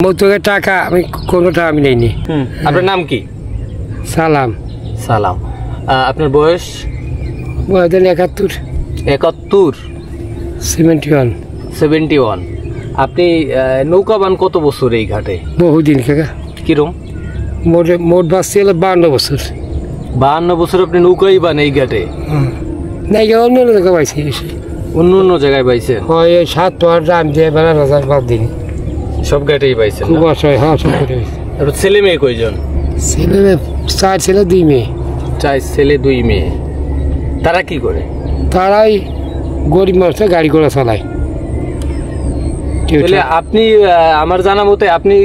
মৌতুকের টাকা আমি কোনোটা আমি নেইনি। আপনার নাম কি? সালাম। সালাম। আপনার বয়স? বয়স 71। 71? 71। 71। আপনি নৌকা বান কত বছর এই ঘাটে? বহুদিন কাকা। কিরম? মোট বাস ছিল 52 বছর। 52 বছর আপনি নৌকাই বান এই ঘাটে? না, অন্য অন্য জায়গায় পাইছি। অন্য অন্য জায়গায় পাইছেন? হয় 7 পার দাম দিয়ে বেলা বাজার বাদ দিন সব ঘাটেই পাইছেন? খুব অসহায়। হ্যাঁ, সব ঘাটে পাইছি। ছেলে মেয়ে কয়জন? ছেলে 4 ছেলে 2 মেয়ে। 4 ছেলে 2 মেয়ে। তারা কি করে? তারাই গরিব মানুষ, গাড়ি ঘোড়া চালায়। তাহলে আপনি আমার জানা মতে আপনি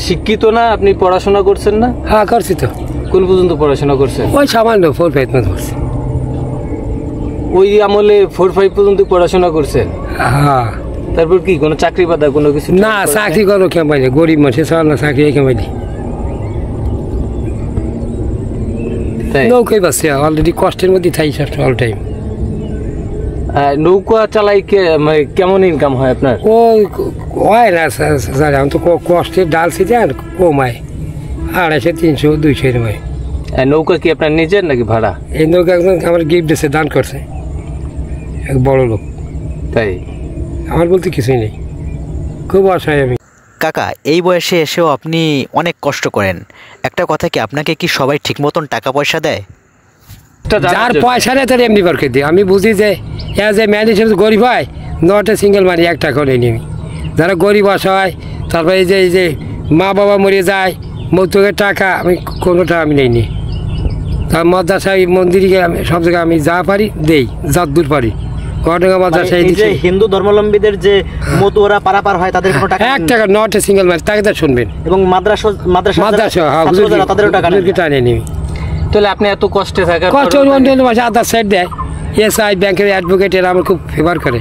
শিক্ষিত না? আপনি পড়াশোনা করছেন না? হ্যাঁ, করছি তো। কোন পর্যন্ত পড়াশোনা করছেন? ওই সামান্য 4-5 মতো করছি। ওই আমলে 4-5 পর্যন্ত পড়াশোনা করছেন? হ্যাঁ। তারপর কি কোনো চাকরি বাদা কোনো কিছু? না, চাকরি করো কেমাইলে, গরিব মানুষের চাল না, চাকরি কেমাইলে। নৌকাই বাসছে, অলরেডি কষ্টের মধ্যে থাকি অল টাইম। নৌকা চালাই কেমন ইনকাম হয় আপনার? হয় না স্যার, আমি তো কষ্টের ডাল সিজে আর কমায় 250, 300, 200 এরকম। নৌকা কি আপনার নিজের নাকি ভাড়া? এই নৌকা একজন আমার গিফট দিয়েছে, দান করছে এক বড় লোক। তাই? আমার বলতে কিছুই নেই, খুব অসহায় আমি। কাকা, এই বয়সে এসেও আপনি অনেক কষ্ট করেন। একটা কথা কি, আপনাকে কি সবাই ঠিক মতন টাকা পয়সা দেয়? যার পয়সা নেই তার এমনি করে দিই। আমি বুঝি যে এজ এ ম্যান হিসেবে গরিব হয়, নট এ সিঙ্গেল মানি, 1 টাকা করে নিই। যারা গরিব অসহায়, তারপরে এই যে মা বাবা মরে যায়, মৌতুকের টাকা আমি কোনোটা আমি নেইনি। তার মাদ্রাসায় মন্দিরে আমি সব জায়গায় আমি যা পারি দেই, যত দূর পারি। হিন্দু ধর্মাবলম্বীদের যে মতুয়ারা পারাপার হয় তাদের কোনো টাকা? 1 টাকা, নট এ সিঙ্গেল মানি, তাকে তার শুনবেন। এবং মাদ্রাসা তাদেরও টাকা নেই। তাহলে আপনি এত কষ্টে থাকেন? কষ্ট আদার সাইড দেয়, এসআই ব্যাংকের অ্যাডভোকেট এরা আমার খুব ফেভার করে।